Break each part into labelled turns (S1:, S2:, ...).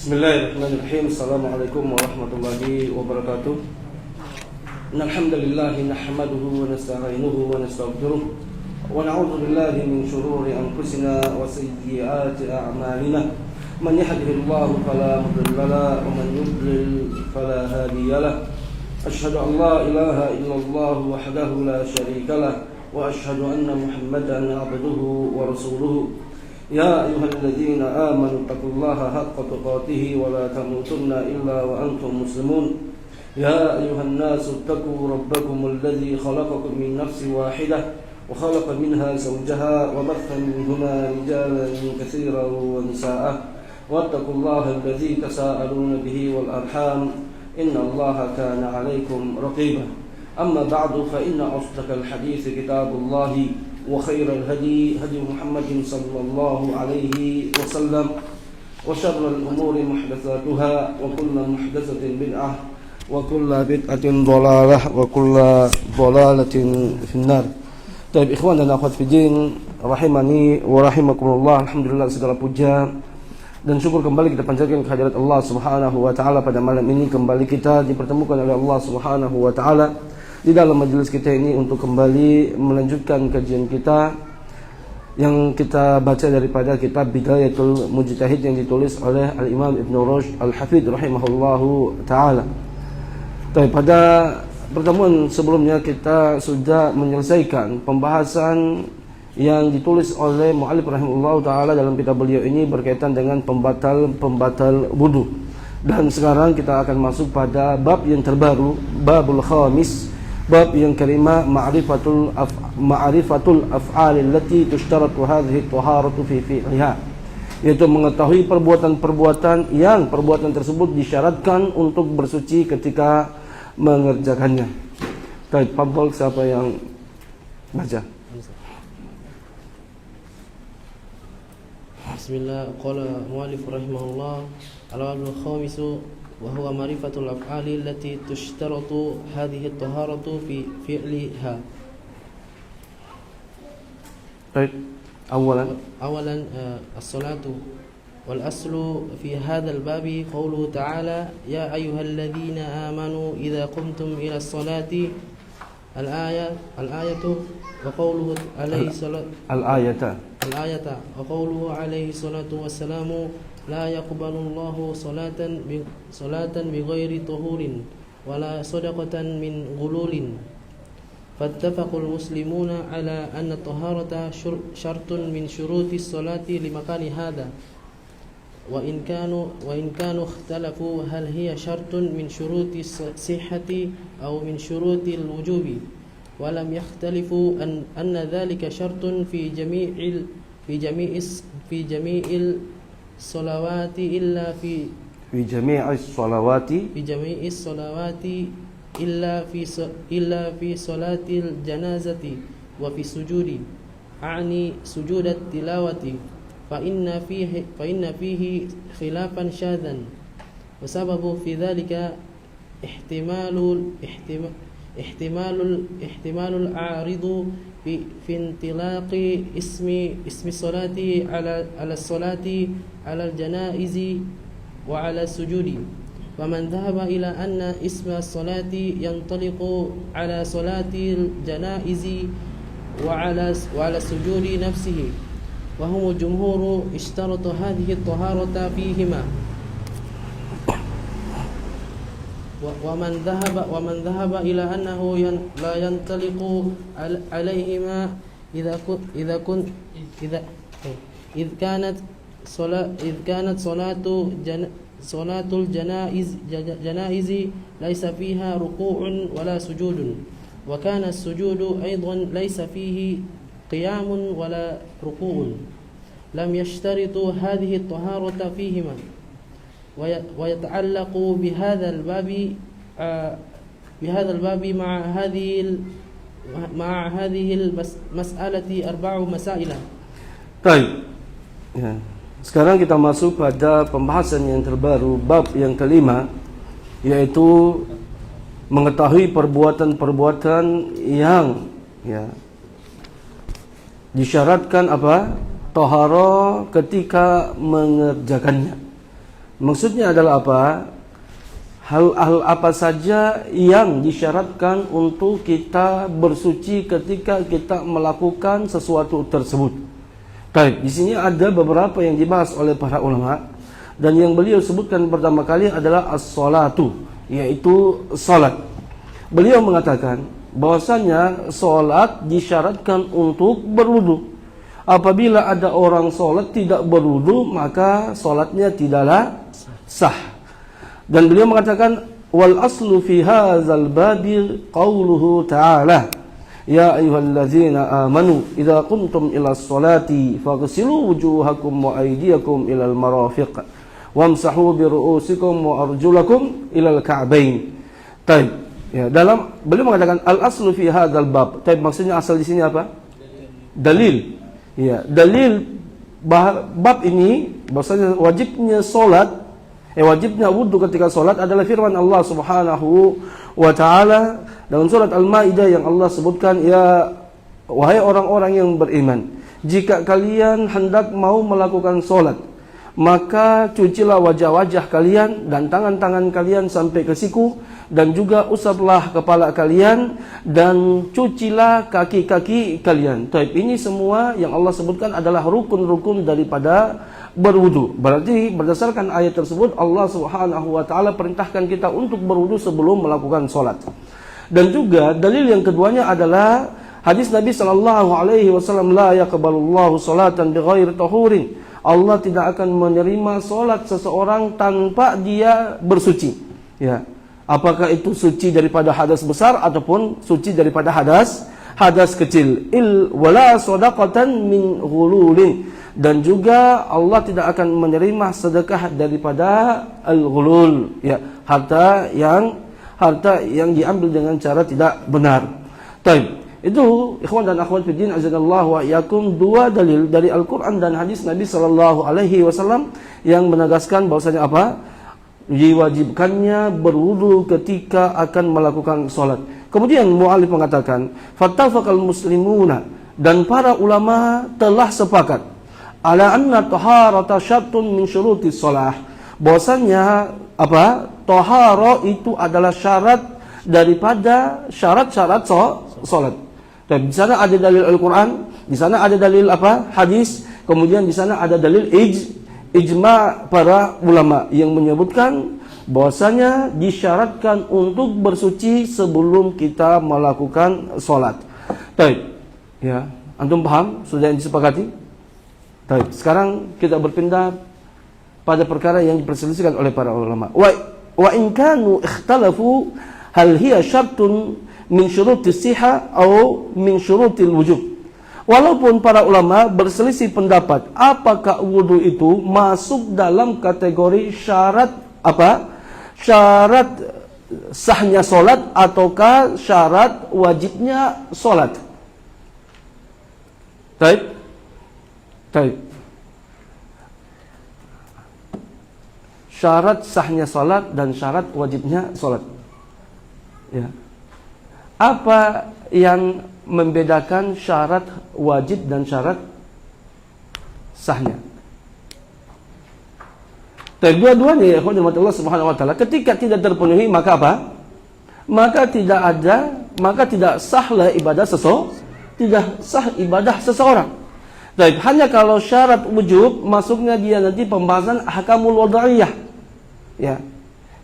S1: Bismillahirrahmanirrahim. Assalamualaikum warahmatullahi wabarakatuh. Innalhamdulillahi nahmaduhu wa nasta'inuhu wa nastaghfiruh wa na'udzu billahi min shururi anfusina wa sayyiati a'malina. Man yahdihillahu fala mudilla lahu wa man yudlil fala hadiya lahu. Asyhadu an la ilaha illallah wahdahu la syarika lahu wa asyhadu anna Muhammadan 'abduhu wa rasuluhu. Ya ayyuhalladzina amanu taqullaha haqqa tuqatih wa la tamutunna illa wa antum muslimun. Ya ayyuhan nasu taqu rabbakumul ladzi khalaqakum min nafsin wahidah wa khalaqa minha zawjaha wa batha minhuma rijalan katsiran wa nisaa'a wattaqullaha alladzi tasaaluna bihi wal arham innallaha kana 'alaikum raqiba. Amma ba'du fa inna asdaqal hadithi kitabullahi وخير الهدي هدي محمد صلى الله عليه وسلم وشر الأمور محدثاتها وكل محدثة بدعة وكل بدعة ضلالة وكل ضلالة في النار. Baik, ikhwan dan akhwat fiddin rahimani wa rahimakumullah. Alhamdulillah, segala puja dan syukur kembali kita panjatkan kehadirat Allah Subhanahu wa taala. Pada malam ini kembali kita dipertemukan oleh Allah Subhanahu wa taala di dalam majelis kita ini untuk kembali melanjutkan kajian kita yang kita baca daripada kitab Bidayatul Mujtahid yang ditulis oleh Al-Imam Ibn Rushd Al-Hafidh rahimahullahu ta'ala. Pada pertemuan sebelumnya kita sudah menyelesaikan pembahasan yang ditulis oleh Mu'allif rahimahullahu ta'ala dalam kitab beliau ini berkaitan dengan pembatal wudu. Dan sekarang kita akan masuk pada bab yang terbaru, babul khamis, bab yang kelima, ma'rifatul af'al allati tushtaratu hadhihi at-taharatu fi fi'liha, yaitu mengetahui perbuatan-perbuatan yang perbuatan tersebut disyaratkan untuk bersuci ketika mengerjakannya. Baik, fadhol, siapa yang baca?
S2: Bismillah. Qala mu'allif rahimahullah, al-babul khamisu وهو معرفة الأفعال التي تشترط هذه الطهارة في فعلها.
S1: طيب،
S2: أولا الصلاة، والأصل في هذا الباب قوله تعالى يا أيها الذين آمنوا إذا قمتم إلى الصلاة الآية وقوله عليه الآية وقوله عليه الصلاة والسلام لا يقبل الله صلاة بغير طهور ولا صدقة من غلول. فاتفق المسلمون على أن الطهارة شرط من شروط الصلاة لمكان هذا، وإن كانوا اختلفوا هل هي شرط من شروط الصحة أو من شروط الوجوب، ولم يختلفوا أن ذلك شرط في جميع الصلوات إلا في صلاة الجنازة وفي السجود، أعني سجود التلاوة، فإن فيه خلافا شاذا، وسبب في ذلك احتمال العارض في انطلاق اسم الصلاة على الصلاة على الجنائز وعلى السجود. ومن ذهب إلى أن اسم الصلاة ينطلق على صلاة الجنائز وعلى السجود نفسه، وهم الجمهور اشترط هذه الطهارة فيهما. ومن ذهب إلى أنه لا ينطلق عليهما إذ كانت صلاة الجنائز ليس فيها ركوع ولا سجود، وكان السجود أيضا ليس فيه قيام ولا ركوع، لم يشترطوا هذه الطهارة فيهما. ويتعلق بهذا الباب مع هذه المسألة 4 مسائل.
S1: Baik. Ya. Sekarang kita masuk pada pembahasan yang terbaru, bab yang kelima, yaitu mengetahui perbuatan-perbuatan yang disyaratkan apa? Tahara ketika mengerjakannya. Maksudnya adalah apa? Hal-hal apa saja yang disyaratkan untuk kita bersuci ketika kita melakukan sesuatu tersebut. Baik, di sini ada beberapa yang dibahas oleh para ulama, dan yang beliau sebutkan pertama kali adalah as-salatu, yaitu salat. Beliau mengatakan bahwasanya salat disyaratkan untuk berwudu. Apabila ada orang salat tidak berwudu, maka salatnya tidaklah sah. Dan beliau mengatakan wal aslu fi hadzal babi qauluhu ta'ala ya ayyuhallazina amanu idza qumtum ilas salati faghsilu wujuhakum wa aydiyakum ilal marafiq wamsahu bi ru'usikum wa arjulakum ilal ka'bain. Baik, ya, dalam beliau mengatakan al aslu fi hadzal bab. Baik, maksudnya asal di sini apa? Dalil. Ya, dalil bab ini bahwasanya wajibnya salat, wajibnya wudu ketika salat adalah firman Allah Subhanahu wa taala dalam surat Al-Maidah yang Allah sebutkan, ya wahai orang-orang yang beriman, jika kalian hendak mau melakukan salat, maka cucilah wajah-wajah kalian dan tangan-tangan kalian sampai ke siku, dan juga usaplah kepala kalian dan cucilah kaki-kaki kalian. Taib, ini semua yang Allah sebutkan adalah rukun-rukun daripada berwudu. Berarti berdasarkan ayat tersebut Allah Subhanahu wa taala perintahkan kita untuk berwudu sebelum melakukan salat. Dan juga dalil yang keduanya adalah hadis Nabi sallallahu alaihi wasallam, la yaqbalullahu salatan bighairi tahurin. Allah tidak akan menerima salat seseorang tanpa dia bersuci. Ya. Apakah itu suci daripada hadas besar ataupun suci daripada hadas kecil. Wala shadaqatan min ghululin. Dan juga Allah tidak akan menerima sedekah daripada al-ghulul, ya, harta yang diambil dengan cara tidak benar. Baik, itu ikhwan dan akhwat fiddin azanallahu wa iyyakum, dua dalil dari Al-Qur'an dan hadis Nabi sallallahu alaihi wasallam yang menegaskan bahwasanya apa? Diwajibkannya berwudu ketika akan melakukan salat. Kemudian muallif mengatakan, fattafaqal muslimuna, dan para ulama telah sepakat ala anna taharata syartun min syurutis shalah, bahwasanya apa? Tahara itu adalah syarat daripada syarat-syarat salat. Dan di sana ada dalil Al-Qur'an, di sana ada dalil apa? Hadis, kemudian di sana ada dalil ijma' para ulama yang menyebutkan bahwasanya disyaratkan untuk bersuci sebelum kita melakukan salat. Baik. Ya, antum paham? Sudah yang disepakati? Baik. Sekarang kita berpindah pada perkara yang diperselisihkan oleh para ulama. Wa in kanu ikhtalafu hal hiya syartun min syurutis sihah atau min syurutil wujub. Walaupun para ulama berselisih pendapat apakah wudu itu masuk dalam kategori syarat apa? Syarat sahnya salat ataukah syarat wajibnya salat. Baik. Syarat sahnya salat dan syarat wajibnya salat. Ya. Apa yang membedakan syarat wajib dan syarat sahnya? Dan dua-duanya ya Allah Subhanahu wa taala ketika tidak terpenuhi, maka apa? Maka tidak sahlah ibadah tidak sah ibadah seseorang. Baik, hanya kalau syarat wujub masuknya dia nanti pembahasan ahkamul wada'iyah. Ya.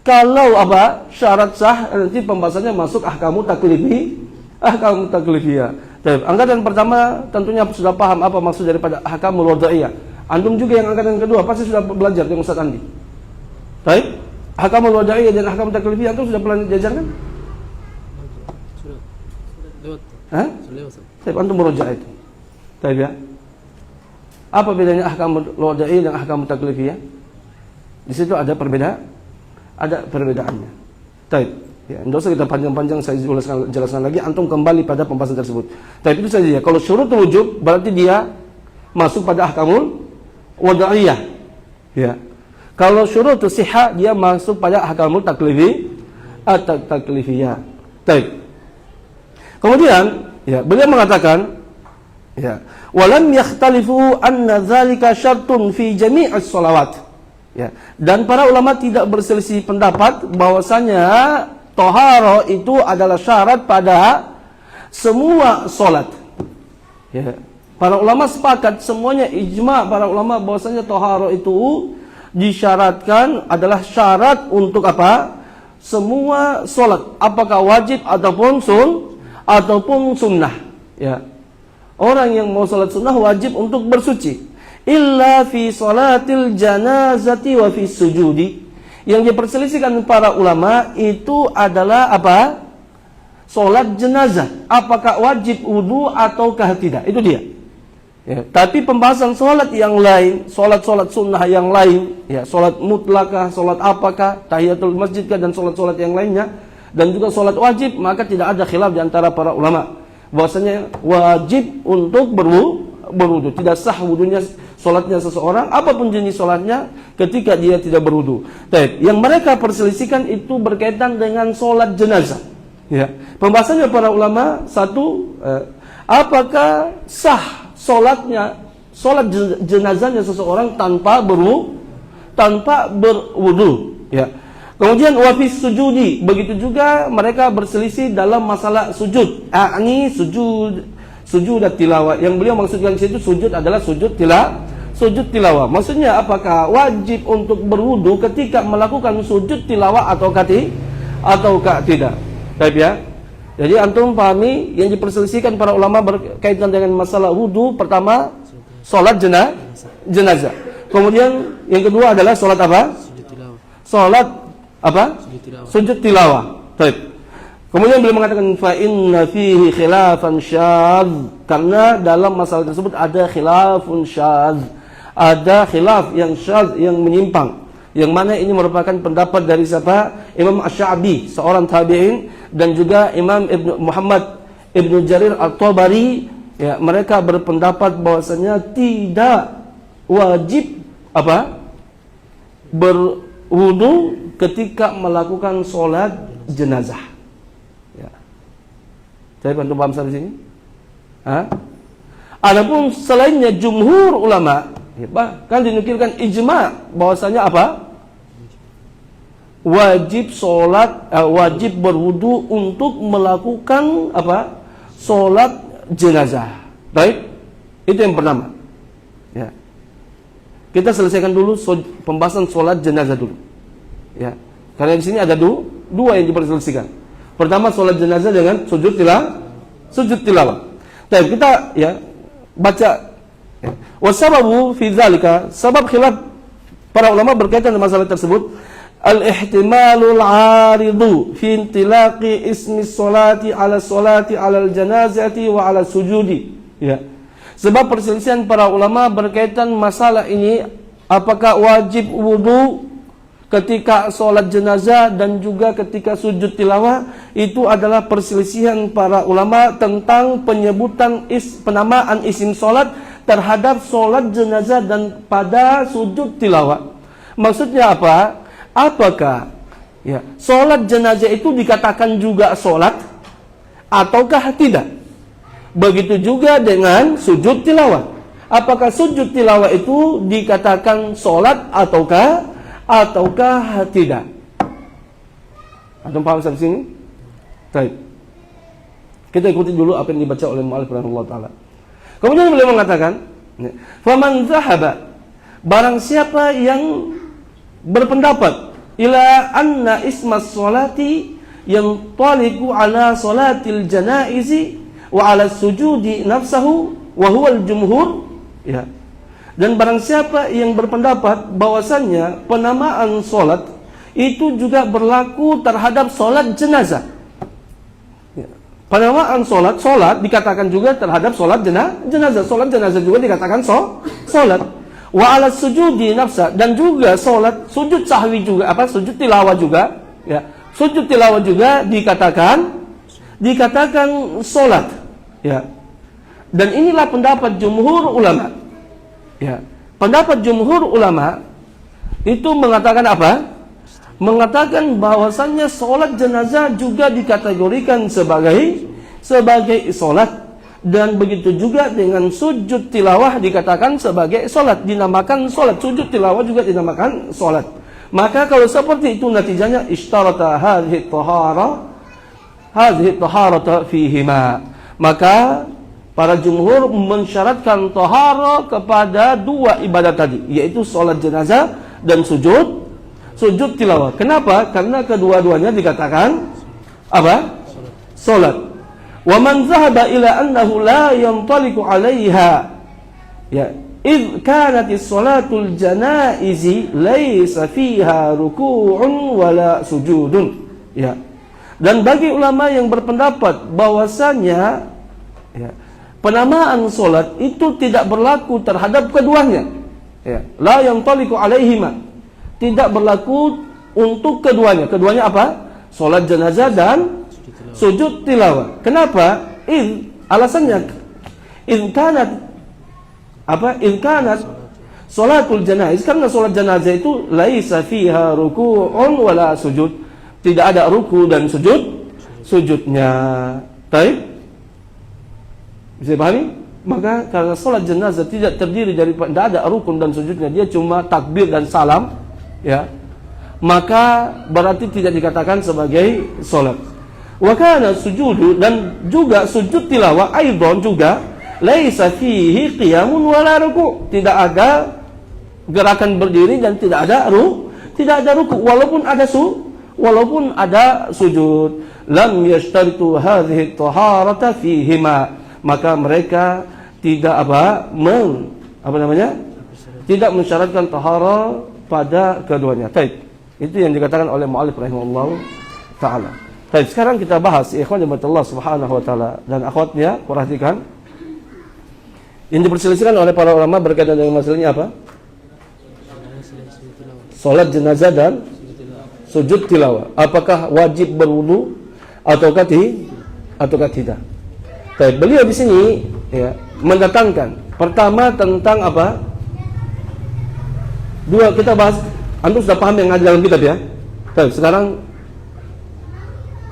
S1: Kalau apa? Syarat sah nanti pembahasannya masuk ahkamul taklifiyah. Baik, angkatan pertama tentunya sudah paham apa maksud daripada ahkamul wada'iyah. Antum juga yang angkatan kedua pasti sudah belajar dengan Ustaz Andi. Baik, ahkamul wada'iyah dan ahkamul taklifiyah antum sudah pernah diajarkan? Sudah lewat. Hah? Sudah lewat. Baik, antum merujuk itu. Baik ya. Apa bedanya ahkamul wada'iyah dan ahkamul taklifiyah? Di situ ada perbedaannya. Baik. Ya, tidak usah kita panjang-panjang saya jelaskan lagi, antum kembali pada pembahasan tersebut. Tapi itu saja ya. Kalau syurut wujub berarti dia masuk pada ahkamul wada'iyah. Ya. Kalau syurut sihah dia masuk pada ahkamul taklifiyah. Baik. Kemudian ya, beliau mengatakan ya, walam yakhtalifu anna dzalika syartun fi jami'is shalawat. Ya. Dan para ulama tidak berselisih pendapat bahwasanya toharo itu adalah syarat pada semua solat. Ya. Para ulama sepakat, semuanya ijma para ulama bahwasanya toharo itu disyaratkan adalah syarat untuk apa? Semua solat, apakah wajib ataupun sunnah. Ya. Orang yang mau solat sunnah wajib untuk bersuci. Illa fi salatil janazati wa fi sujudi. Yang diperselisihkan para ulama itu adalah apa? Solat jenazah. Apakah wajib wudu ataukah tidak? Itu dia. Ya, tapi pembahasan solat yang lain, solat-solat sunnah yang lain, ya, solat mutlakah, solat apakah, tahiyatul masjidkah, dan solat-solat yang lainnya, dan juga solat wajib, maka tidak ada khilaf di antara para ulama bahwasanya wajib untuk berwudu. Tidak sah wudunya, solatnya seseorang, apapun jenis solatnya, ketika dia tidak berwudu. Yang mereka perselisihkan itu berkaitan dengan solat jenazah. Ya, pembahasannya para ulama, satu, apakah sah solat jenazahnya seseorang tanpa berwudu. Ya. Kemudian wafis sujudi, begitu juga mereka berselisih dalam masalah sujud. Ini sujud tilawah. Yang beliau maksudkan di situ sujud adalah sujud tilawah. Maksudnya apakah wajib untuk berwudu ketika melakukan sujud tilawah ataukah tidak? Baik ya. Jadi antum pahami yang diperselisihkan para ulama berkaitan dengan masalah wudu. Pertama, solat jenazah. Kemudian yang kedua adalah solat apa? Solat apa? Sujud tilawah. Baik. Kemudian beliau mengatakan fa inna fihi khilafan syadz, karena dalam masalah tersebut ada khilafun syadz. Ada khilaf yang syadz, yang menyimpang. Yang mana ini merupakan pendapat dari siapa? Imam Asy-Sya'bi, seorang tabi'in, dan juga Imam Muhammad Ibnu Jarir At-Tabari. Ya, mereka berpendapat bahwasanya tidak wajib berwudu ketika melakukan sholat jenazah. Ya. Saya bantu paham sampai sini. Adapun selainnya jumhur ulama, bahkan dinukilkan ijma bahwasanya wajib wajib berwudu untuk melakukan sholat jenazah. Baik, itu yang pertama. Ya. Kita selesaikan dulu pembahasan sholat jenazah dulu. Ya. Karena di sini ada dua yang diperselisihkan. Pertama sholat jenazah dengan sujud tilawah. Baik, kita baca. Ya. Wasababu fi dzalika, sabab khilaf para ulama berkaitan dengan masalah tersebut, al-ihtimalul 'aridu fi intilaqi ismi sholati 'ala al-janazati wa 'ala sujudi. Ya. Sebab perselisihan para ulama berkaitan masalah ini, apakah wajib wudu ketika sholat jenazah dan juga ketika sujud tilawah, itu adalah perselisihan para ulama tentang penyebutan penamaan isim sholat terhadap sholat jenazah dan pada sujud tilawah. Maksudnya apa? Apakah sholat jenazah itu dikatakan juga sholat ataukah tidak? Begitu juga dengan sujud tilawah. Apakah sujud tilawah itu dikatakan sholat ataukah tidak? Antum paham sampai sini? Baik. Kita ikuti dulu apa yang dibaca oleh mu'allif rahimahullah ta'ala. Kemudian beliau mengatakan, faman zahaba, barang siapa yang berpendapat ila anna ismas sholati yang taliku ala sholatil janaizi wa ala sujudi nafsahu wa huwal jumhur, ya. Dan barang siapa yang berpendapat bahwasannya penamaan solat itu juga berlaku terhadap solat jenazah. Penamaan solat dikatakan juga terhadap solat jenazah. Solat jenazah juga dikatakan solat. Wa ala sujudi nafsa, dan juga solat sujud sahwi juga, sujud tilawah juga, ya. Sujud tilawah juga dikatakan solat, ya. Dan inilah pendapat jumhur ulama. Ya. Pendapat jumhur ulama itu mengatakan mengatakan bahwasannya solat jenazah juga dikategorikan sebagai solat, Dan begitu juga dengan sujud tilawah dikatakan sebagai solat, dinamakan solat. Sujud tilawah juga dinamakan solat. Maka kalau seperti itu natijanya ishtarata hadhihi taharata fihima. Maka para jumhur mensyaratkan tahara kepada dua ibadat tadi, yaitu solat jenazah dan sujud tilawah. Kenapa? Karena kedua-duanya dikatakan apa? Solat. Wa man dhahaba ila annahu la yantaliqu 'alaiha, ya, id kanat as-salatul janaizi laysa fiha ruku'un wala sujudun, ya. Dan bagi ulama yang berpendapat bahwasanya, ya, penamaan salat itu tidak berlaku terhadap keduanya, ya, la yantaliqu 'alaihima, tidak berlaku untuk keduanya. Keduanya apa? Salat jenazah dan sujud tilawah. Kenapa? Alasannya kanat salatul janaiz, karena salat jenazah itu laisa fiha ruku'un wala sujud, tidak ada ruku dan sujudnya. Baik? Bisa pahami? Maka karena salat jenazah tidak terdiri dari, tidak ada rukun dan sujudnya, dia cuma takbir dan salam, ya, maka berarti tidak dikatakan sebagai salat. Wa kana sujudu, dan juga sujud tilawah aidan juga laisa fihi qiyamun wala ruku', tidak ada gerakan berdiri dan tidak ada ruku', walaupun ada sujud. Lam yashtaritu hadhihi taharata fihima, maka mereka tidak tidak mensyaratkan tahara pada keduanya. Baik, itu yang dikatakan oleh mu'allif rahimahullah taala. Baik, sekarang kita bahas ikhwan Allah subhanahu wa ta'ala dan akhwatnya, perhatikan yang diperselisihkan oleh para ulama berkaitan dengan masalahnya apa? Salat jenazah dan sujud tilawah. Apakah wajib berwudu ataukah tidak? Baik, beliau di sini, ya, mendatangkan pertama tentang apa? Dua, kita bahas, antum sudah paham yang ada dalam kitab, ya? Baik, sekarang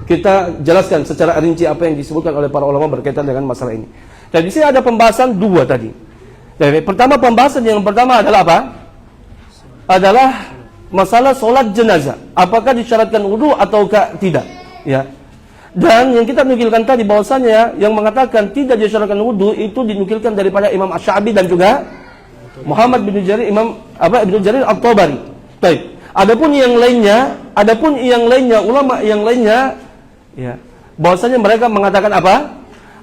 S1: kita jelaskan secara rinci apa yang disebutkan oleh para ulama berkaitan dengan masalah ini. Dan di sini ada pembahasan dua tadi. Jadi, pembahasan yang pertama adalah apa? Adalah masalah solat jenazah. Apakah disyaratkan wudu ataukah tidak? Ya. Dan yang kita nukilkan tadi bahwasanya yang mengatakan tidak disyaratkan wudu itu dinukilkan daripada Imam Asy-Sya'bi dan juga Muhammad bin Jarir, Ibnu Jarir At-Tabari. Baik. Adapun yang lainnya, ulama yang lainnya, ya, bahwasanya mereka mengatakan apa?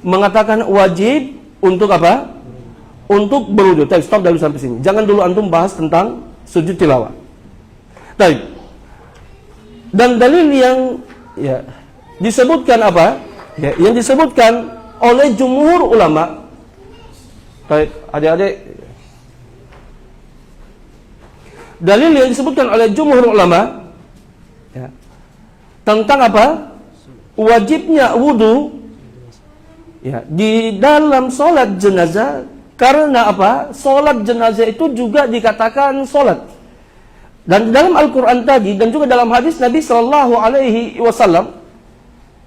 S1: Mengatakan wajib untuk apa? Untuk berwudu. Baik, stop dulu sampai sini. Jangan dulu antum bahas tentang sujud tilawah. Baik. Dan dalil yang, ya, disebutkan apa? Ya, yang disebutkan oleh jumhur ulama. Baik, adik-adik. Dalil yang disebutkan oleh jumhur ulama, ya, tentang apa? Wajibnya wudu, ya, di dalam solat jenazah. Karena apa? Solat jenazah itu juga dikatakan solat. Dan dalam Al-Quran tadi dan juga dalam hadis Nabi Sallallahu Alaihi Wasallam,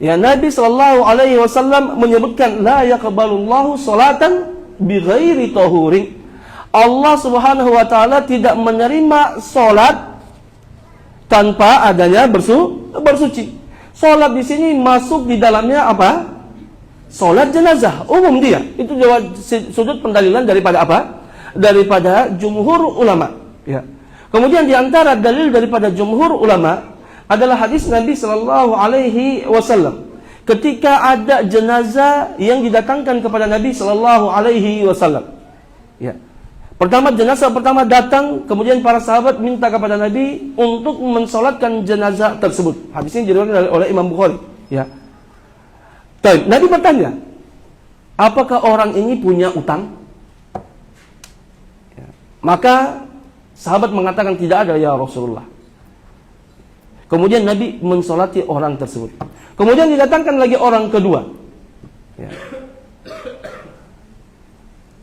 S1: ya, Nabi Sallallahu Alaihi Wasallam menyebutkan la yaqbalullahu salatan bighairi tahurin. Allah Subhanahu wa taala tidak menerima salat tanpa adanya bersuci. Salat di sini masuk di dalamnya apa? Salat jenazah umum dia. Itu sudut pendalilan daripada apa? Daripada jumhur ulama, ya. Kemudian di antara dalil daripada jumhur ulama adalah hadis Nabi sallallahu alaihi wasallam ketika ada jenazah yang didatangkan kepada Nabi sallallahu alaihi wasallam. Ya. Jenazah pertama datang, kemudian para sahabat minta kepada Nabi untuk mensolatkan jenazah tersebut. Hadis ini diriwayatkan oleh Imam Bukhari. Ya. Nabi bertanya, apakah orang ini punya utang? Ya. Maka sahabat mengatakan tidak ada ya Rasulullah. Kemudian Nabi mensolati orang tersebut. Kemudian didatangkan lagi orang kedua. Ya.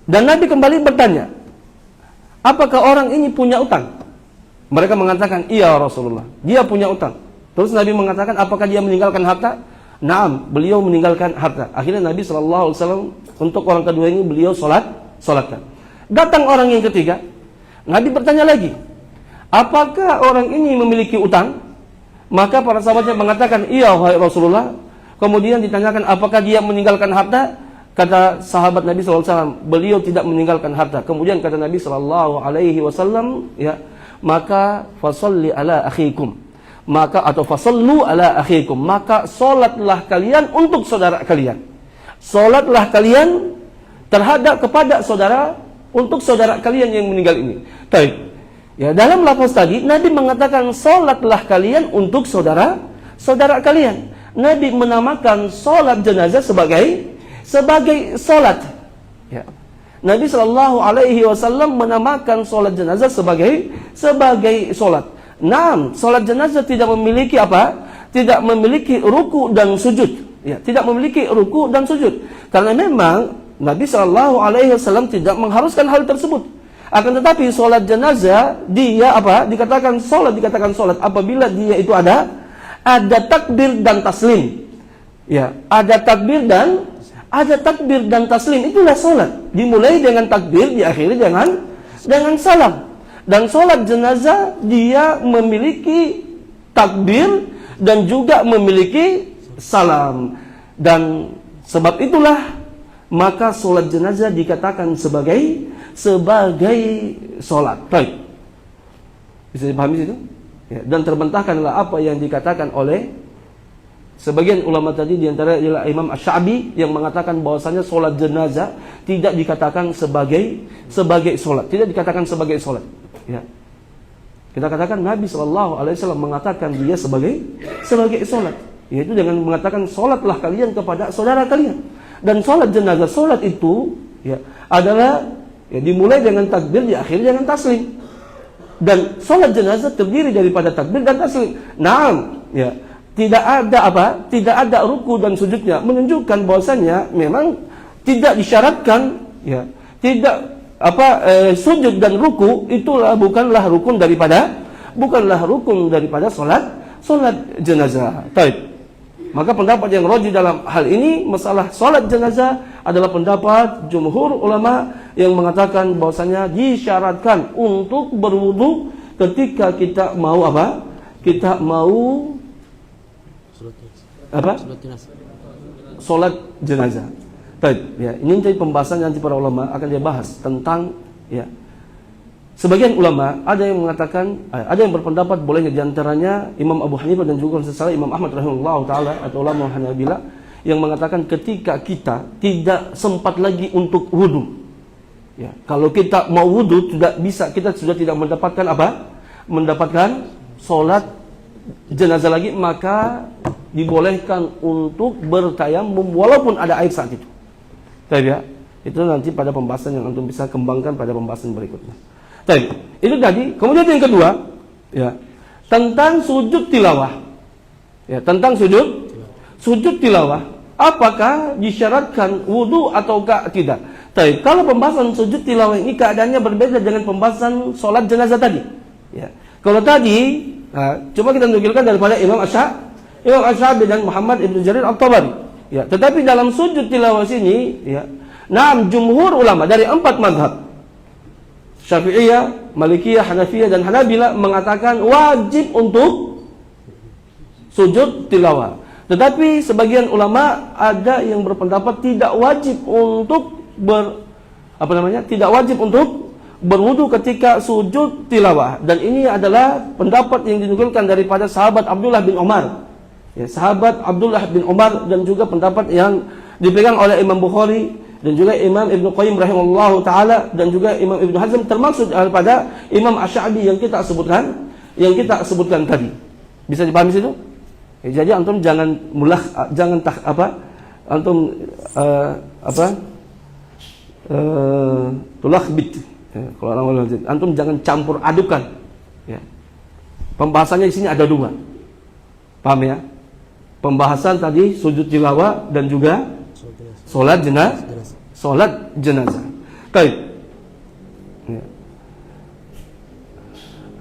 S1: Dan Nabi kembali bertanya, apakah orang ini punya utang? Mereka mengatakan, iya Rasulullah, dia punya utang. Terus Nabi mengatakan, apakah dia meninggalkan harta? Naam, beliau meninggalkan harta. Akhirnya Nabi SAW Untuk orang kedua ini beliau solatkan. Datang orang yang ketiga, Nabi bertanya lagi, apakah orang ini memiliki utang? Maka para sahabatnya mengatakan, iya wahai Rasulullah. Kemudian ditanyakan, apakah dia meninggalkan harta? Kata sahabat Nabi SAW, beliau tidak meninggalkan harta. Kemudian kata Nabi SAW, ya, maka fasalli ala akhikum, maka atau fasallu ala akhikum, maka solatlah kalian untuk saudara kalian. Solatlah kalian terhadap kepada saudara, untuk saudara kalian yang meninggal ini. Baik. Ya, dalam lafaz tadi Nabi mengatakan solatlah kalian untuk saudara kalian. Nabi menamakan solat jenazah sebagai solat. Ya. Nabi SAW menamakan solat jenazah sebagai solat. Naam, solat jenazah tidak memiliki apa? Tidak memiliki ruku dan sujud. Ya, tidak memiliki ruku dan sujud. Karena memang Nabi SAW tidak mengharuskan hal tersebut. Akan tetapi solat jenazah dia apa? Dikatakan solat apabila dia itu ada takbir dan taslim. Ya, ada takbir dan taslim, itulah solat. Dimulai dengan takbir, diakhiri dengan salam. Dan solat jenazah dia memiliki takbir dan juga memiliki salam. Dan sebab itulah maka solat jenazah dikatakan sebagai solat. Baik. Bisa dipahami situ? Ya, dan terbantahkanlah apa yang dikatakan oleh sebagian ulama tadi, diantara adalah Imam Asy-Sya'bi yang mengatakan bahwasanya solat jenazah tidak dikatakan sebagai solat, tidak dikatakan sebagai solat. Ya. Kita katakan Nabi SAW mengatakan dia sebagai solat, yaitu dengan mengatakan solatlah kalian kepada saudara kalian. Dan solat jenazah, solat itu ya adalah ya, dimulai dengan takbir, diakhiri dengan taslim. Dan solat jenazah terdiri daripada takbir dan taslim. Naam, ya. Tidak ada ruku dan sujudnya, menunjukkan bahwasanya memang tidak disyaratkan ya, sujud dan ruku itulah bukanlah rukun daripada solat jenazah. Baik. Maka pendapat yang rajih dalam hal ini masalah solat jenazah adalah pendapat jumhur ulama yang mengatakan bahwasanya disyaratkan untuk berwudu ketika kita mau apa? Kita mau solat jenazah. Baik, ya, ini jadi pembahasan nanti para ulama akan dia bahas tentang ya. Sebagian ulama ada yang mengatakan, ada yang berpendapat bolehnya, diantaranya Imam Abu Hanifah dan juga sesalah Imam Ahmad rahimahullah taala atau ulama Hanabilah yang mengatakan ketika kita tidak sempat lagi untuk wudu. Ya, kalau kita mau wudu tidak bisa, kita sudah tidak mendapatkan mendapatkan solat jenazah lagi, maka dibolehkan untuk bertayamum walaupun ada air saat itu. Baik ya, itu nanti pada pembahasan yang antum bisa kembangkan pada pembahasan berikutnya. Baik, itu tadi. Kemudian yang kedua, ya, tentang sujud tilawah. Ya, tentang sujud tilawah. Apakah disyaratkan wudu ataukah tidak? Baik, kalau pembahasan sujud tilawah ini keadaannya berbeda dengan pembahasan sholat jenazah tadi. Ya, kalau tadi, coba kita nukilkan daripada Imam Asy-Sya'bi dan Muhammad ibn Jarir At-Tabari. Ya, tetapi dalam sujud tilawah sini, ya, jumhur ulama dari 4 mazhab, Syafi'iyah, Malikiyah, Hanafiyah dan Hanabilah mengatakan wajib untuk sujud tilawah. Tetapi sebagian ulama ada yang berpendapat tidak wajib untuk tidak wajib untuk berwudu ketika sujud tilawah. Dan ini adalah pendapat yang dinukilkan daripada sahabat Abdullah bin Umar. Ya, sahabat Abdullah bin Umar, dan juga pendapat yang dipegang oleh Imam Bukhari dan juga Imam Ibnu Qayyim rahimahullahu taala dan juga Imam Ibnu Hazm, termasuk daripada Imam Asy-Sya'bi yang kita sebutkan tadi. Bisa dipahami situ? Ya, jadi antum jangan tulakhbit. Ya, kalau orang antum jangan campur adukan. Ya. Pembahasannya di sini ada 2. Paham ya? Pembahasan tadi sujud tilawah dan juga solat jenazah. Baik. Ya.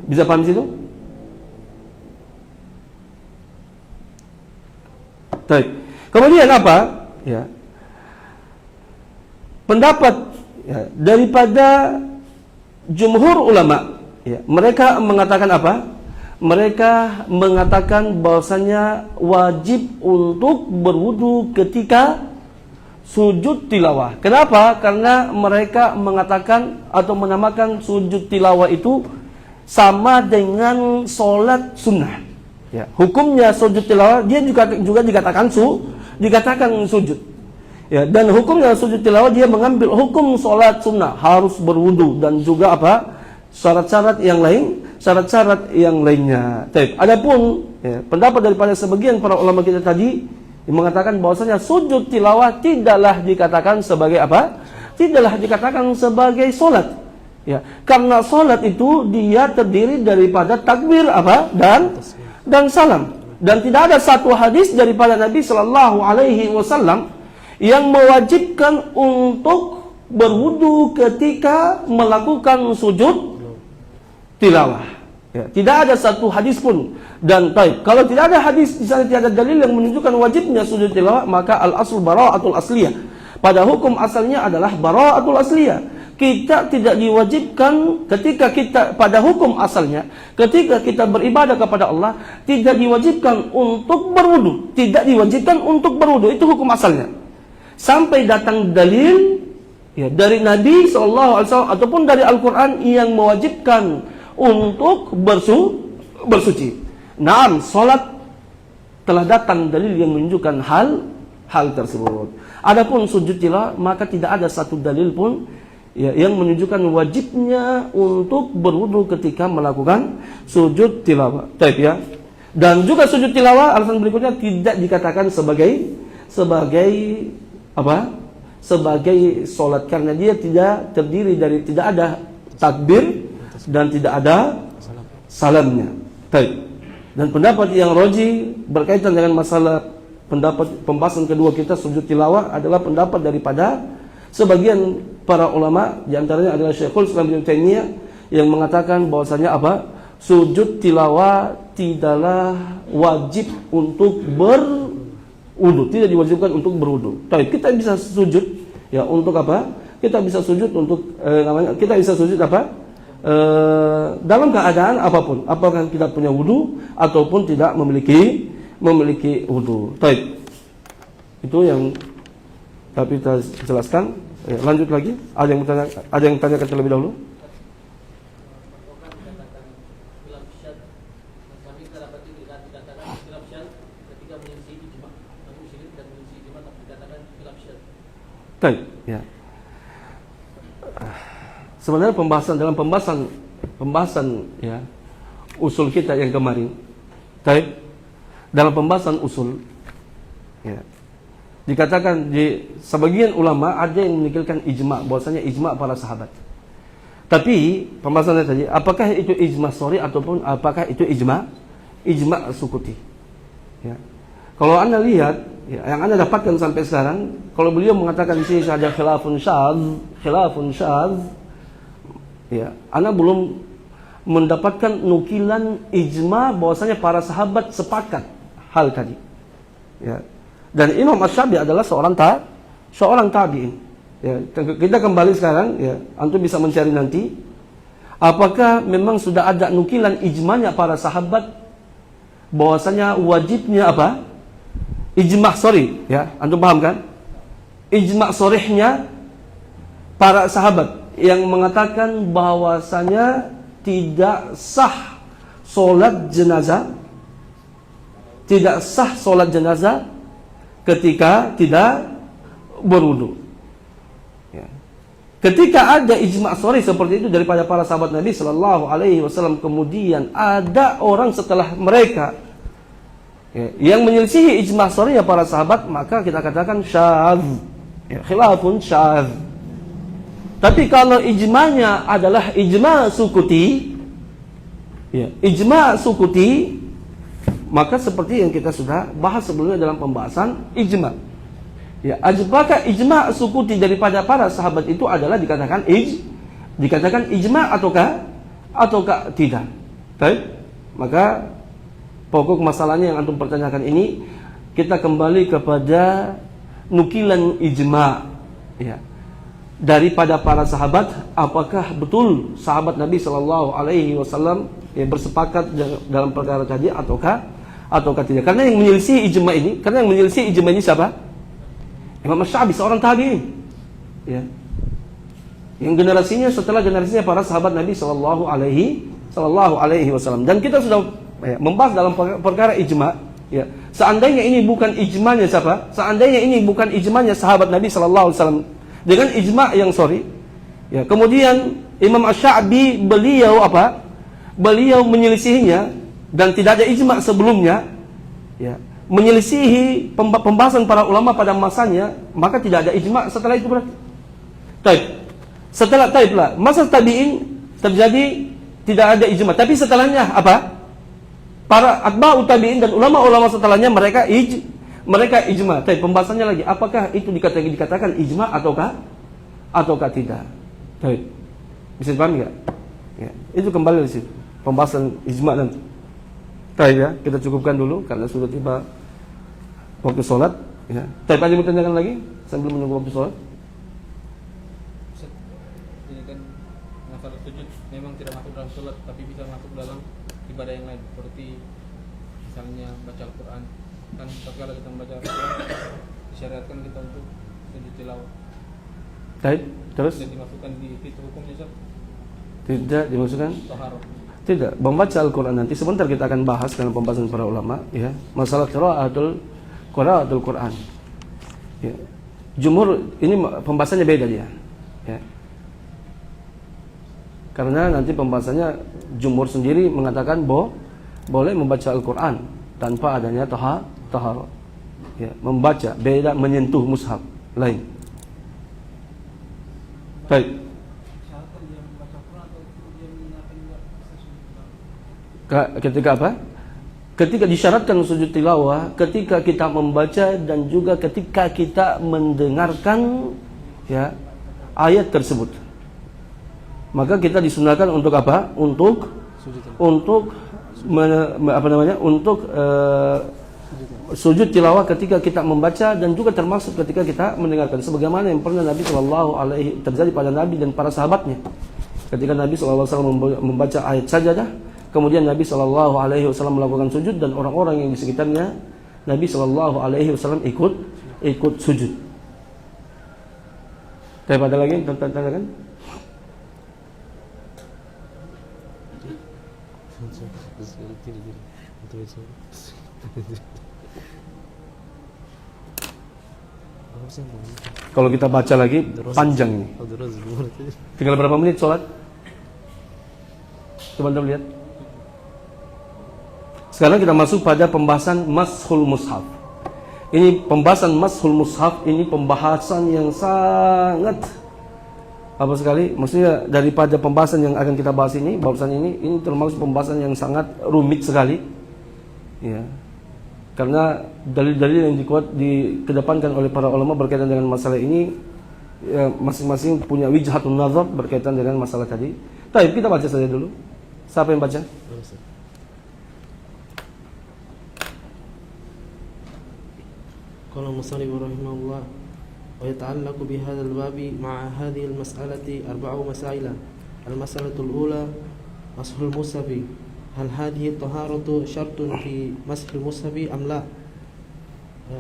S1: Bisa paham situ? Baik. Kemudian apa? Ya. pendapat ya, daripada jumhur ulama ya, mereka mengatakan apa? Mereka mengatakan bahwasanya wajib untuk berwudu ketika sujud tilawah. Kenapa? Karena mereka mengatakan atau menamakan sujud tilawah itu sama dengan sholat sunnah. Ya, hukumnya sujud tilawah dia juga dikatakan sujud. Ya, dan hukumnya sujud tilawah dia mengambil hukum sholat sunnah, harus berwudu dan juga apa? Syarat-syarat yang lainnya. Baik. Adapun ya, pendapat daripada sebagian para ulama kita tadi yang mengatakan bahwasanya sujud tilawah tidaklah dikatakan sebagai apa? Tidaklah dikatakan sebagai solat. Ya, karena solat itu dia terdiri daripada takbir apa? Dan salam. Dan tidak ada satu hadis daripada Nabi Shallallahu Alaihi Wasallam yang mewajibkan untuk berwudu ketika melakukan sujud tilawah. Ya, tidak ada satu hadis pun. Dan kalau tidak ada hadis di sana, tidak ada dalil yang menunjukkan wajibnya sujud tilawah, maka al-asl bara'atul asliyah. Pada hukum asalnya adalah bara'atul asliyah. Kita tidak diwajibkan pada hukum asalnya, ketika kita beribadah kepada Allah, tidak diwajibkan untuk berwudu. Tidak diwajibkan untuk berwudu, itu hukum asalnya. Sampai datang dalil ya, dari Nabi SAW ataupun dari Al-Quran yang mewajibkan untuk bersuci. Naam, salat telah datang dalil yang menunjukkan hal tersebut. Adapun sujud tilawah maka tidak ada satu dalil pun ya, yang menunjukkan wajibnya untuk berwudu ketika melakukan sujud tilawah. Baik ya. Dan juga sujud tilawah alasan berikutnya tidak dikatakan sebagai apa? Sebagai salat karena dia tidak terdiri dari tidak ada takbir dan tidak ada salamnya. Baik. Dan pendapat yang roji berkaitan dengan masalah pembahasan kedua kita sujud tilawah adalah pendapat daripada sebagian para ulama, di antaranya adalah Syekhul Islam Ibnu Taimiyah yang mengatakan bahwasanya apa? Sujud tilawah tidaklah wajib untuk berwudu, tidak diwajibkan untuk berwudu. Tapi kita bisa sujud ya untuk apa? Kita bisa sujud untuk kita bisa sujud apa? Dalam keadaan apapun, apakah kita punya wudu ataupun tidak memiliki wudu. Baik. Itu yang tapi kita jelaskan. Ya, lanjut lagi. Ada yang tanyakan terlebih dahulu? Baik, ya. Sebenarnya pembahasan ya usul kita yang kemarin. Baik. Dalam pembahasan usul ya, dikatakan di sebagian ulama ada yang menukilkan ijma, bahwasanya ijma para sahabat. Tapi pembahasannya tadi, apakah itu ijma sori ataupun apakah itu ijma sukuti? Ya. Kalau Anda lihat, ya, yang Anda dapatkan sampai sekarang, kalau beliau mengatakan di sini ada khilafun syadz, ya, Anda belum mendapatkan nukilan ijma bahwasanya para sahabat sepakat hal tadi. Ya. Dan Imam Asy-Syafi'i adalah seorang tabi'in. Ya, kita kembali sekarang ya, antum bisa mencari nanti apakah memang sudah ada nukilan ijmanya para sahabat bahwasanya wajibnya apa? Ijma sorry ya, antum paham kan? Ijma sorihnya para sahabat yang mengatakan bahwasanya tidak sah solat jenazah ketika tidak berwudu. Ya. Ketika ada ijma sorih seperti itu daripada para sahabat Nabi Sallallahu Alaihi Wasallam, kemudian ada orang setelah mereka ya, yang menyelisihi ijma sorih ya para sahabat, maka kita katakan syadz, ya, khilafun syadz. Tapi kalau ijmanya adalah ijma sukuti, ya, ijma sukuti, maka seperti yang kita sudah bahas sebelumnya dalam pembahasan ijma. Ya, apakah ijma sukuti daripada para sahabat itu adalah dikatakan ijma ataukah tidak? Baik. Maka pokok masalahnya yang antum pertanyakan ini, kita kembali kepada nukilan ijma. Ya. daripada para sahabat, apakah betul sahabat Nabi Shallallahu Alaihi Wasallam bersepakat dalam perkara tadi ataukah tidak? Karena yang menyelisih ijma ini siapa? Imam Syafi'i, seorang tabi'in. Ya. Yang generasinya para sahabat Nabi Shallallahu Alaihi Wasallam. Dan kita sudah membahas dalam perkara ijma. Ya. Seandainya ini bukan ijmanya siapa? Seandainya ini bukan ijmanya sahabat Nabi Shallallahu Alaihi Wasallam dengan ijma yang ya. Kemudian Imam Asy-Sya'bi beliau menyelisihinya dan tidak ada ijma sebelumnya, ya, menyelisihi pembahasan para ulama pada masanya, maka tidak ada ijma setelah itu berarti. Setelah masa tabi'in terjadi tidak ada ijma, tapi setelahnya apa? Para atba'ut tabi'in dan ulama-ulama setelahnya mereka ijma. Tapi pembahasannya lagi, apakah itu dikatakan ijma ataukah tidak? Baik. Bisa dipahami enggak? Ya, itu kembali di situ. Pembahasan ijma nanti. Baik ya, kita cukupkan dulu karena sudah tiba waktu sholat. Ya. Tapi ada yang bertanyakan lagi sambil menunggu waktu sholat.
S3: Ini kan masalah sujud memang tidak masuk dalam sholat, tapi bisa masuk dalam ibadah yang lain, seperti misalnya baca Al-Quran. Kan tatkala kita membaca Al-Quran disyariatkan kita untuk sujud tilawah.
S1: Baik, terus?
S3: Tidak dimasukkan di fiqh hukumnya, Ustaz?
S1: Tidak dimasukkan?
S3: Taharah.
S1: Tidak, membaca Al-Quran nanti sebentar kita akan bahas dalam pembahasan para ulama, ya. Masalah qiraatul Quran. Ya. Jumhur ini pembahasannya beda dia. Ya. Karena nanti pembahasannya jumhur sendiri mengatakan boleh membaca Al-Quran tanpa adanya taharah. Ya, membaca beda menyentuh mushaf lain. Baik. Ketika apa? Ketika disyaratkan sujud tilawah, ketika kita membaca dan juga ketika kita mendengarkan, ya, ayat tersebut. Maka kita disunahkan untuk apa? Untuk sujud tilawah ketika kita membaca dan juga termasuk ketika kita mendengarkan. Sebagaimana yang pernah Nabi terjadi pada Nabi dan para sahabatnya. Ketika Nabi SAW membaca ayat sajadah, kemudian Nabi SAW melakukan sujud dan orang-orang yang di sekitarnya Nabi SAW ikut sujud. Tapi ada lagi yang tanyakan? Kalau kita baca lagi panjang ini. Tinggal berapa menit sholat? Coba Anda lihat. Sekarang kita masuk pada pembahasan mashul mushaf. Ini pembahasan mashul mushaf, ini pembahasan yang sangat apa sekali. Maksudnya daripada pembahasan yang akan kita bahas ini, bahasan ini termasuk pembahasan yang sangat rumit sekali. Ya. Karena dalil-dalil yang dikedepankan oleh para ulama berkaitan dengan masalah ini, ya, masing-masing punya wijhatun nazar berkaitan dengan masalah tadi. Baik, kita baca saja dulu. Siapa yang baca?
S2: قال المصنف رحمه الله ويتعلق بهذا الباب مع هذه المسألة 4 مسائل. المسألة الأولى مسح المصحف، هل هذه الطهارة شرط في مسح المصحف أم لا؟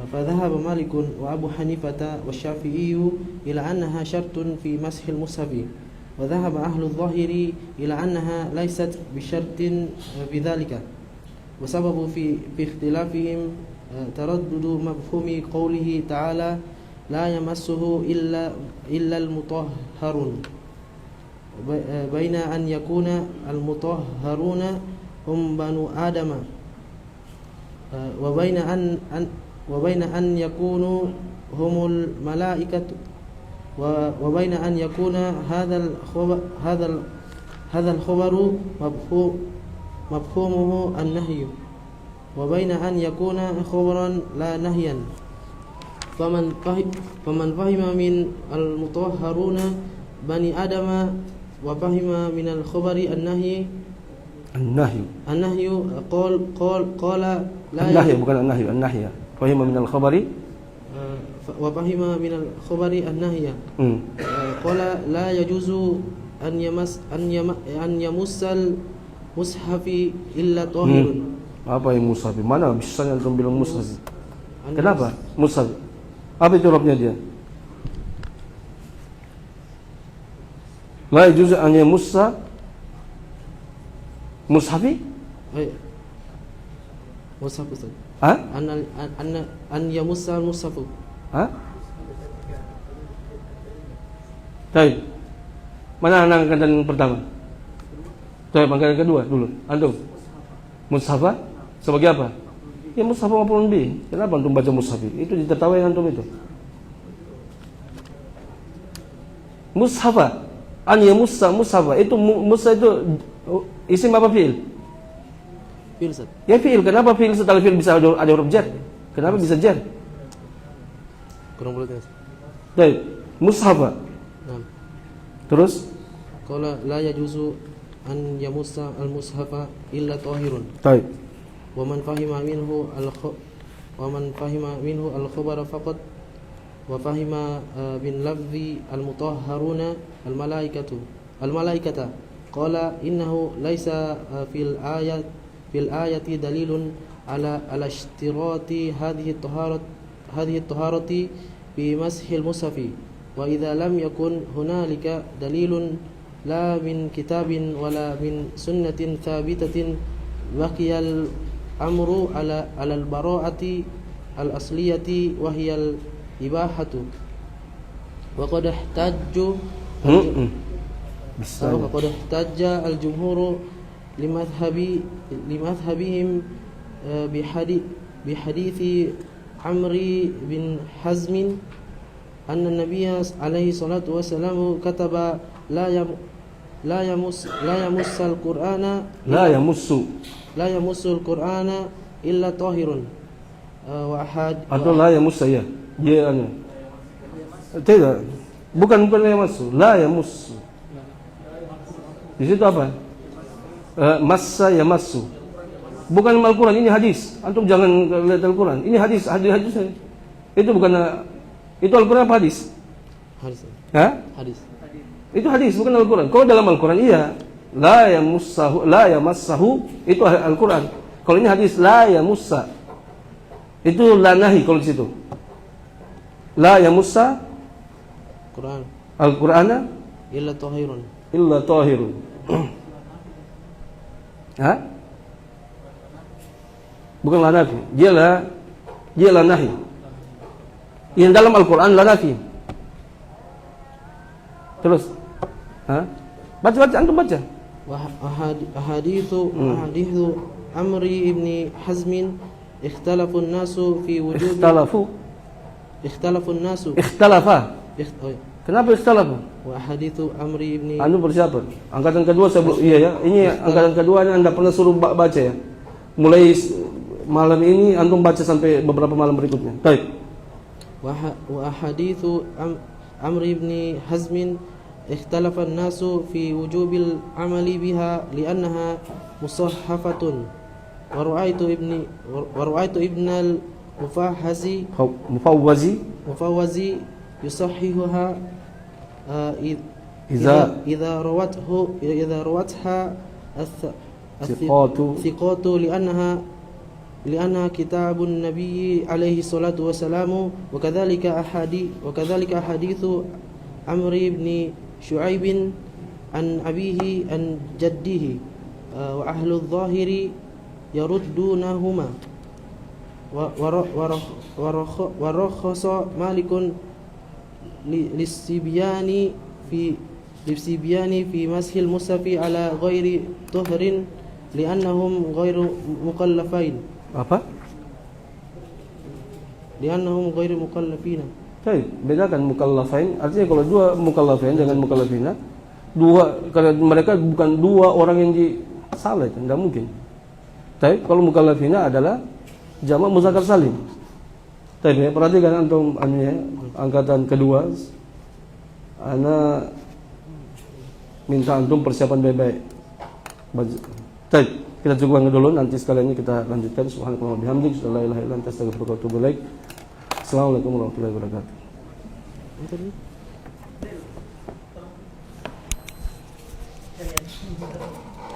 S2: فذهب مالك وأبو حنيفة والشافعي إلى أنها شرط في مسح المصحف، وذهب أهل الظاهر إلى أنها ليست بشرط في ذلك، وسبب في اختلافهم تردد مفهوم قوله تعالى لا يمسه إلا المطهرون، بين أن يكون المطهرون هم بنو آدم، وبين أن يكونوا هم الملائكة، وبين أن يكون هذا الخبر مفهومه النهي، وبين أن يكون خبرا لا نهيا. فمن فهم من المطهرون بني آدم وفهم من الخبر النهي قال لا
S1: النهي bukan النهي فهم من الخبر
S2: وفهم من الخبر النهي qala la yajuzu an yamussal mushafi illa tahirun.
S1: Apa yang mushaf? Mana bisanya antum bilang mushaf? Kenapa mushaf? Apa itu robnya dia? La yajuzu an yamussa mushafi?
S2: Mushaf Ustaz.
S1: Hah?
S2: An yamussa al-mushafu.
S1: Hah? Baik. Mana angkatan pertama? Baik, angkatan kedua dulu. Antum. Mushafa sebagai apa? Ya mushaf maupun bi. Kenapa antum baca mushaf? Itu ditertawai antum itu. Mushafa. An yamussa mushafa. Itu musa itu isim apa fi'il?
S2: Fi'il Ustaz.
S1: Ya fi'il. Kenapa fi'il setelah fi'il bisa ada huruf jar? Kenapa bisa jar?
S2: Kurang boleh Ustaz.
S1: Baik. Mushafa.
S2: Nah.
S1: Terus
S2: Qala la yajuzu an yamussa al-mushafa illa tahirun.
S1: baik.
S2: Wa man fahima minhu al-khabara faqat wa fahima bin lafzi al-mutahharuna al-malaikata qala innahu laysa fil ayati dalilun ala ishtirati hadhihi at-taharati bi mashil mushafi wa idza lam yakun hunalika dalilun la min kitabin wala min sunnatin thabitatin baqiyal amru ala al-bara'ati al-asliyati wa hiya al-ibahatu wa qad ihtajju wa qad ihtajja al-jumhur limadhhabihim bihadithi Amri bin Hazmin anna Nabiya alaihi salatu wassalam kataba la yamussal Qur'ana
S1: La yamussul
S2: Qur'ana illa tahirun
S1: atau la yamussa ya. Ya anu. Tidak. Bukan la yamussu. La yamussu. Di situ apa? Massa yamassu. Bukan Al-Quran, ini hadis. Antum jangan lihat Al-Quran. Ini hadis. Itu bukan itu Al-Quran apa hadis?
S2: Hadis.
S1: Hah?
S2: Hadis.
S1: Itu hadis, bukan Al-Quran. Kalau dalam Al-Quran iya, la yamassahu itu Al-Quran. Kalau ini hadis la yamussa. Itu la nahi kalau di situ. La yamussa
S2: Quran
S1: Al-Qur'ana
S2: illa tahirun.
S1: Hah? Bukan la nafi. Dia la nahi. Yang dalam Al-Quran la nafi. Terus, baca antum baca.
S2: Ahadithu Amri ibn Hazmin ikhtalafu an-nasu fi wujud
S1: Ikhtalafa. Kenapa ikhtalafa?
S2: Wa hadithu Amri ibn
S1: Anu bersiapa? Angkatan kedua saya belum. Iya ya. Ini angkatan kedua yang Anda pernah suruh baca ya. Mulai malam ini antum baca sampai beberapa malam berikutnya. Baik.
S2: Wa hadithu Amri ibn Hazmin ikhtalafa an-nasu fi wujubil amali biha li'annaha musahhafatun wa ra'aitu ibn al-mufawwazi yusahhihuha idza rawatha thiqatu li'annaha kitabun nabiyyi alaihi salatu wassalamu wa kadzalika ahadithu Amri ibn Shu'aib an abihi an jaddihi wa ahlu adh-dhahiri yaruddunahuma wa rakhasa Malikun lisibyani fi mashil mushafi ala ghairi tuhrin li'annahum ghairu mukallafain.
S1: Apa?
S2: Li'annahum ghairu mukallafina.
S1: Baik, bedakan mukallafain. Artinya kalau dua mukallafain dengan mukallafina, dua, karena mereka bukan dua orang yang salah, tidak mungkin. Tapi kalau mukallafina adalah jamak muzakkar salim. Tapi perhatikan antum angkatan kedua. Ana minta antum persiapan baik-baik. Baik, kita cukupkan dulu, nanti sekalian ini kita lanjutkan. Subhanallah bihamdik, la ilaha illa anta astaghfiruka wa atubu ilaik. Assalamualaikum warahmatullahi wabarakatuh.
S4: Kalian.